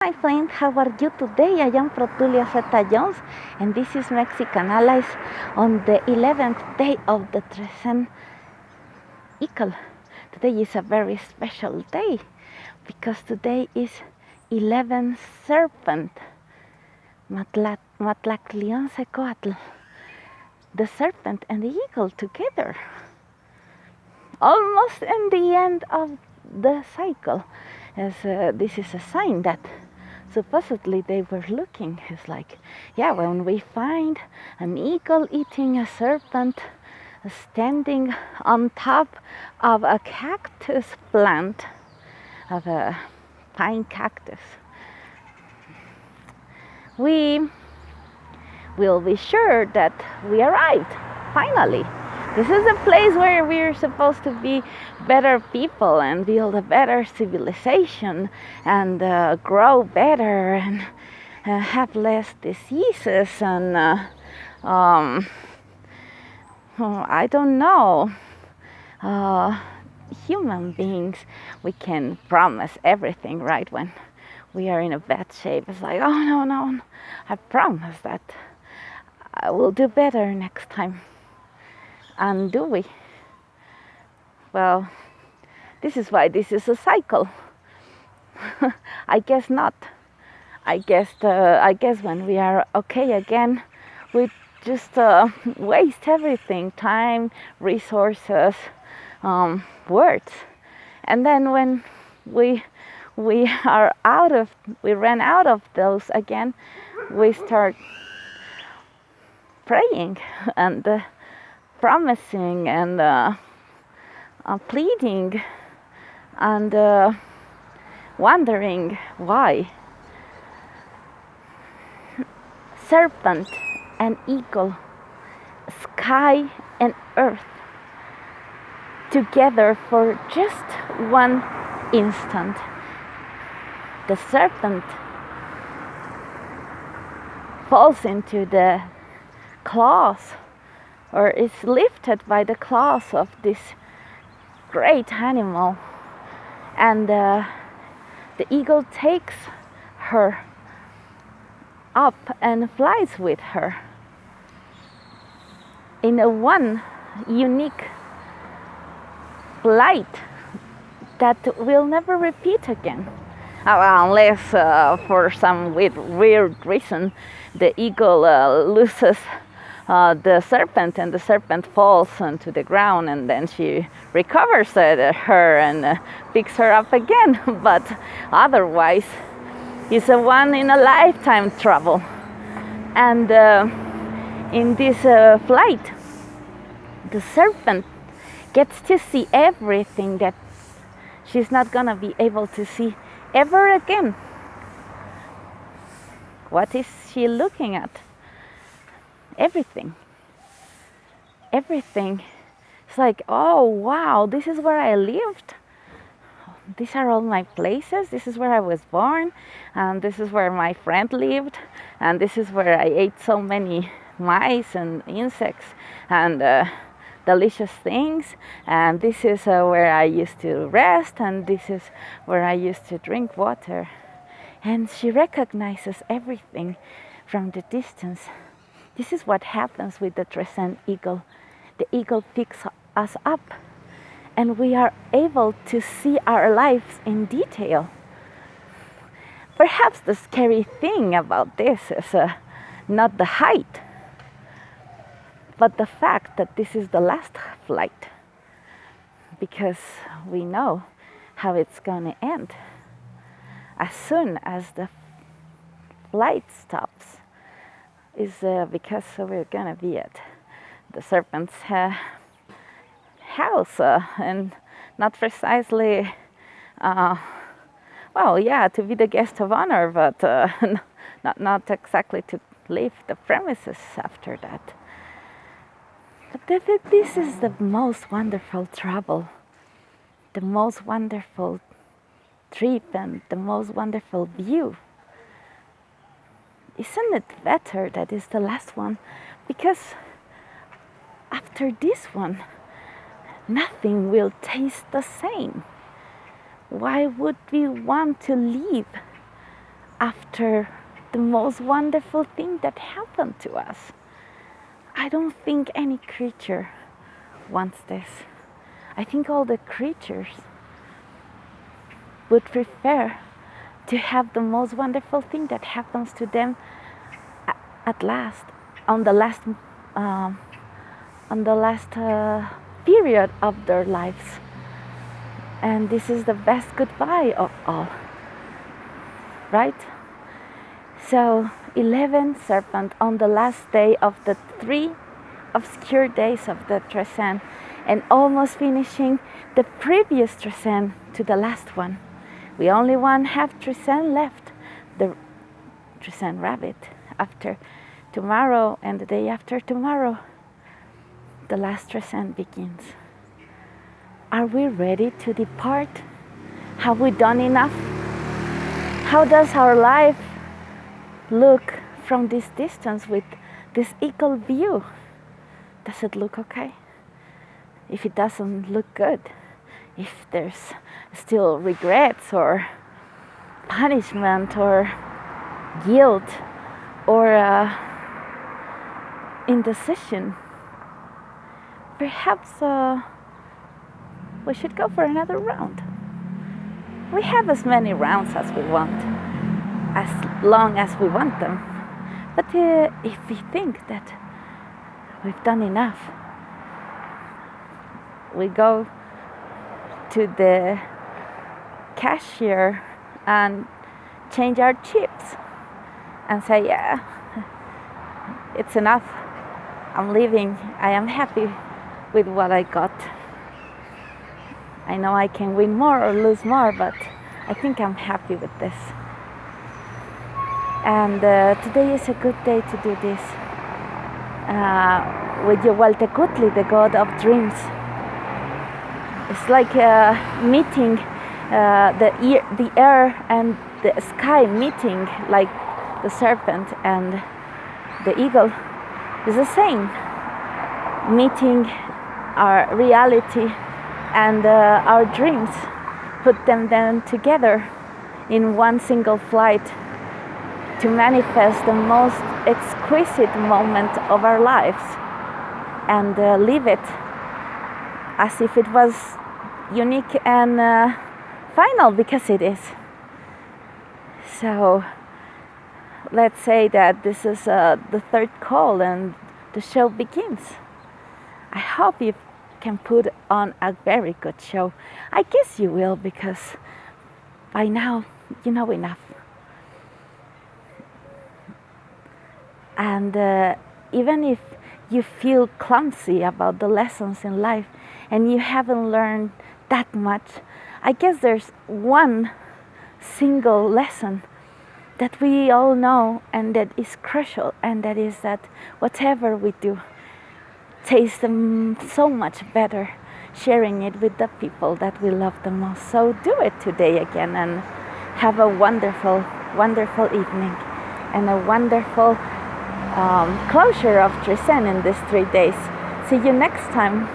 My friend, how are you today? I am Protulia Xeta-Llouns, and this is Mexican Allies on the 11th day of the Trezene Eagle. Today is a very special day because today is 11 Serpent, Matlactlionce Coatl, the serpent and the eagle together. Almost in the end of the cycle, as this is a sign that supposedly they were looking. It's like, yeah, when we find an eagle eating a serpent standing on top of a cactus plant, of a pine cactus, we will be sure that we arrived, finally. This is a place where we're supposed to be better people and build a better civilization and grow better and have less diseases and I don't know, human beings. We can promise everything, right? When we are in a bad shape, it's like, oh no, I promise that I will do better next time. And do we? Well, this is why this is a cycle. I guess not. I guess when we are okay again, we just waste everything: time, resources, words. And then when we ran out of those again, we start praying and promising and pleading and wondering why. Serpent and eagle, sky and earth, together for just one instant. The serpent falls into the claws, or is lifted by the claws of this great animal, and the eagle takes her up and flies with her in a one unique flight that will never repeat again, unless for some weird reason the eagle loses the serpent, and the serpent falls onto the ground, and then she recovers her and picks her up again. But otherwise, it's a one in a lifetime travel. And in this flight, the serpent gets to see everything that she's not gonna be able to see ever again. What is she looking at? Everything. It's like, oh wow, this is where I lived. These are all my places. This is where I was born, and this is where my friend lived, and this is where I ate so many mice and insects and delicious things, and this is where I used to rest, and this is where I used to drink water. And she recognizes everything from the distance. This is what happens with the Trezene eagle. The eagle picks us up, and we are able to see our lives in detail. Perhaps the scary thing about this is not the height, but the fact that this is the last flight, because we know how it's going to end. As soon as the flight stops, is because we're gonna be at the serpent's house, and not precisely, well, yeah, to be the guest of honor, but not exactly to leave the premises after that. But this is the most wonderful travel, the most wonderful trip, and the most wonderful view. Isn't it better that it's the last one? Because after this one, nothing will taste the same. Why would we want to leave after the most wonderful thing that happened to us. I don't think any creature wants this. I think all the creatures would prefer to have the most wonderful thing that happens to them at last, on the last period of their lives. And this is the best goodbye of all, right? So 11 Serpent on the last day of the 3 obscure days of the Trezene, and almost finishing the previous Trezene to the last one. We only have Trezene left, the Trezene rabbit. After tomorrow and the day after tomorrow, the last Trezene begins. Are we ready to depart? Have we done enough? How does our life look from this distance with this eagle view? Does it look okay? If it doesn't look good, if there's still regrets or punishment or guilt or indecision, perhaps we should go for another round. We have as many rounds as we want, as long as we want them. But if we think that we've done enough, we go to the cashier and change our chips and say, yeah, it's enough. I'm leaving. I am happy with what I got. I know I can win more or lose more, but I think I'm happy with this. And today is a good day to do this. With Coatl, the god of dreams. It's like meeting the air and the sky meeting, like the serpent and the eagle is the same. Meeting our reality and our dreams, put them then together in one single flight to manifest the most exquisite moment of our lives and live it as if it was unique and final, because it is. So let's say that this is the third call and the show begins. I hope you can put on a very good show. I guess you will, because by now you know enough. And even if you feel clumsy about the lessons in life and you haven't learned that much, I guess there's one single lesson that we all know and that is crucial, and that is that whatever we do tastes so much better sharing it with the people that we love the most. So do it today again and have a wonderful, wonderful evening and a wonderful closure of Trezene in these 3 days. See you next time.